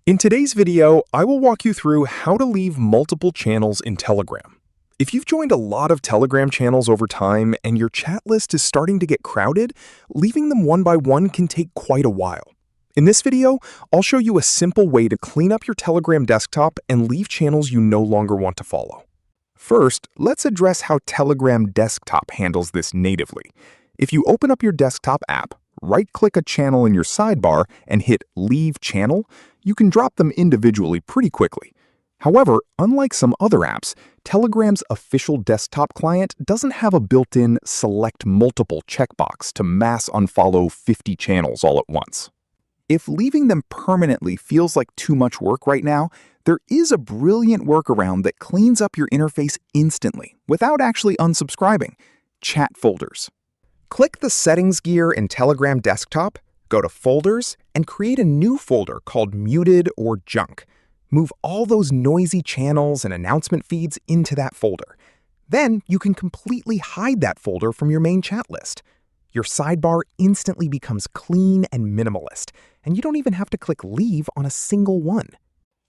In today's video, I will walk you through how to leave multiple channels in Telegram. If you've joined a lot of Telegram channels over time and your chat list is starting to get crowded, leaving them one by one can take quite a while. In this video, I'll show you a simple way to clean up your Telegram desktop and leave channels you no longer want to follow. First, let's address how Telegram Desktop handles this natively. If you open up your desktop app, right-click a channel in your sidebar and hit Leave Channel, you can drop them individually pretty quickly. However, unlike some other apps, Telegram's official desktop client doesn't have a built-in Select Multiple checkbox to mass unfollow 50 channels all at once. If leaving them permanently feels like too much work right now, there is a brilliant workaround that cleans up your interface instantly without actually unsubscribing: chat folders. Click the Settings gear in Telegram Desktop, go to Folders, and create a new folder called Muted or Junk. Move all those noisy channels and announcement feeds into that folder. Then you can completely hide that folder from your main chat list. Your sidebar instantly becomes clean and minimalist, and you don't even have to click Leave on a single one.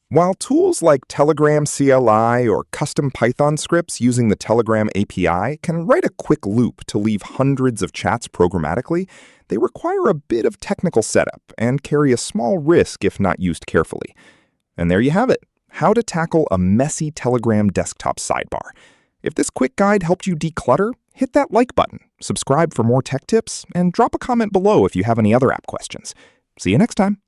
While tools like Telegram CLI or custom Python scripts using the Telegram API can write a quick loop to leave hundreds of chats programmatically, they require a bit of technical setup and carry a small risk if not used carefully. And there you have it, how to tackle a messy Telegram desktop sidebar. If this quick guide helped you declutter, hit that like button, subscribe for more tech tips, and drop a comment below if you have any other app questions. See you next time.